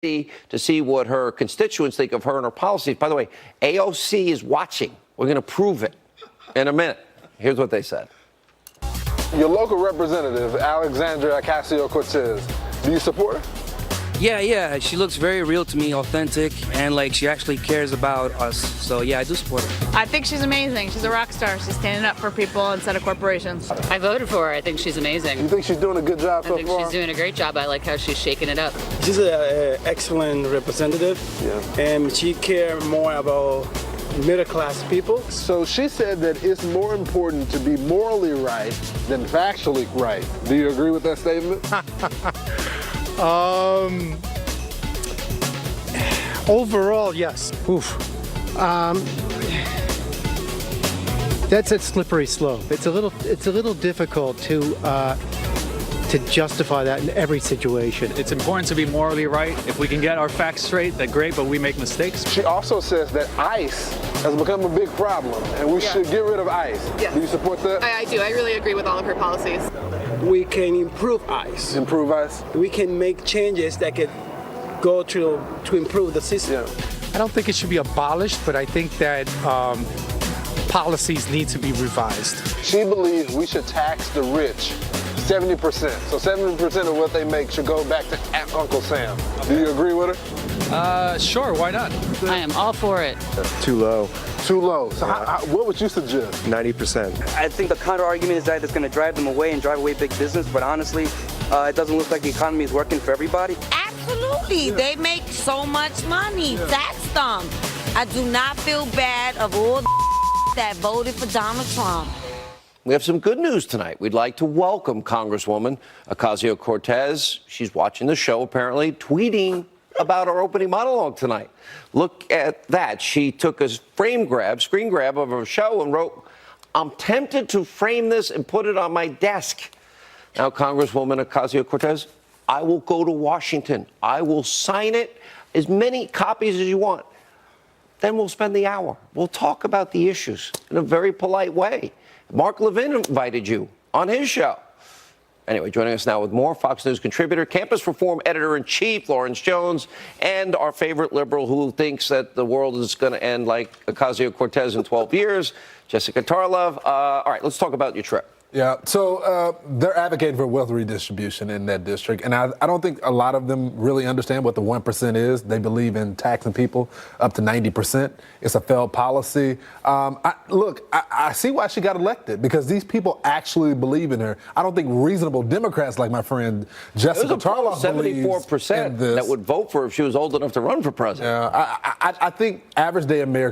to see what her constituents think of her and her policies. By the way, AOC is watching. We're going to prove it in a minute. Here's what they said. Your local representative, Alexandria Ocasio-Cortez, do you support her? Yeah. She looks very real to me, authentic, and like she actually cares about us. So yeah, I do support her. I think she's amazing. She's a rock star. She's standing up for people instead of corporations. I voted for her. I think she's amazing. You think she's doing a good job so far? I think she's doing a great job. I like how she's shaking it up. She's an excellent representative, and she cares more about middle-class people. So she said that it's more important to be morally right than factually right. Do you agree with that statement? Overall, yes. That's a slippery slope. It's a little difficult to justify that in every situation. It's important to be morally right. If we can get our facts straight, that's great, but we make mistakes. She also says that ICE has become a big problem and we should get rid of ICE. Yeah. Do you support that? I do. I really agree with all of her policies. We can improve ICE. Improve ICE? We can make changes that could go to improve the system. I don't think it should be abolished, but I think that policies need to be revised. She believes we should tax the rich 70%. So 70% of what they make should go back to Uncle Sam. Do you agree with her? Sure, why not? I am all for it. Too low. Too low. So what would you suggest? 90%. I think the counter argument is that it's going to drive them away and drive away big business, but honestly, it doesn't look like the economy is working for everybody. Absolutely. They make so much money. Tax them. I do not feel bad of all that voted for Donald Trump. We have some good news tonight. We'd like to welcome Congresswoman Ocasio-Cortez. She's watching the show, apparently, tweeting about our opening monologue tonight. Look at that. She took a screen grab of her show and wrote, "I'm tempted to frame this and put it on my desk." Now, Congresswoman Ocasio-Cortez, I will go to Washington. I will sign it, as many copies as you want. Then we'll spend the hour. We'll talk about the issues in a very polite way. Mark Levin invited you on his show. Anyway, joining us now with more, Fox News contributor, campus reform editor-in-chief, Lawrence Jones, and our favorite liberal who thinks that the world is going to end like Ocasio-Cortez in 12 years, Jessica Tarlov. All right, let's talk about your trip. Yeah, so they're advocating for wealth redistribution in that district, and I don't think a lot of them really understand what the 1% is. They believe in taxing people up to 90%. It's a failed policy. I see why she got elected, because these people actually believe in her. I don't think reasonable Democrats like my friend Jessica Tarlov 74% that would vote for her if she was old enough to run for president. Yeah, I think average day Americans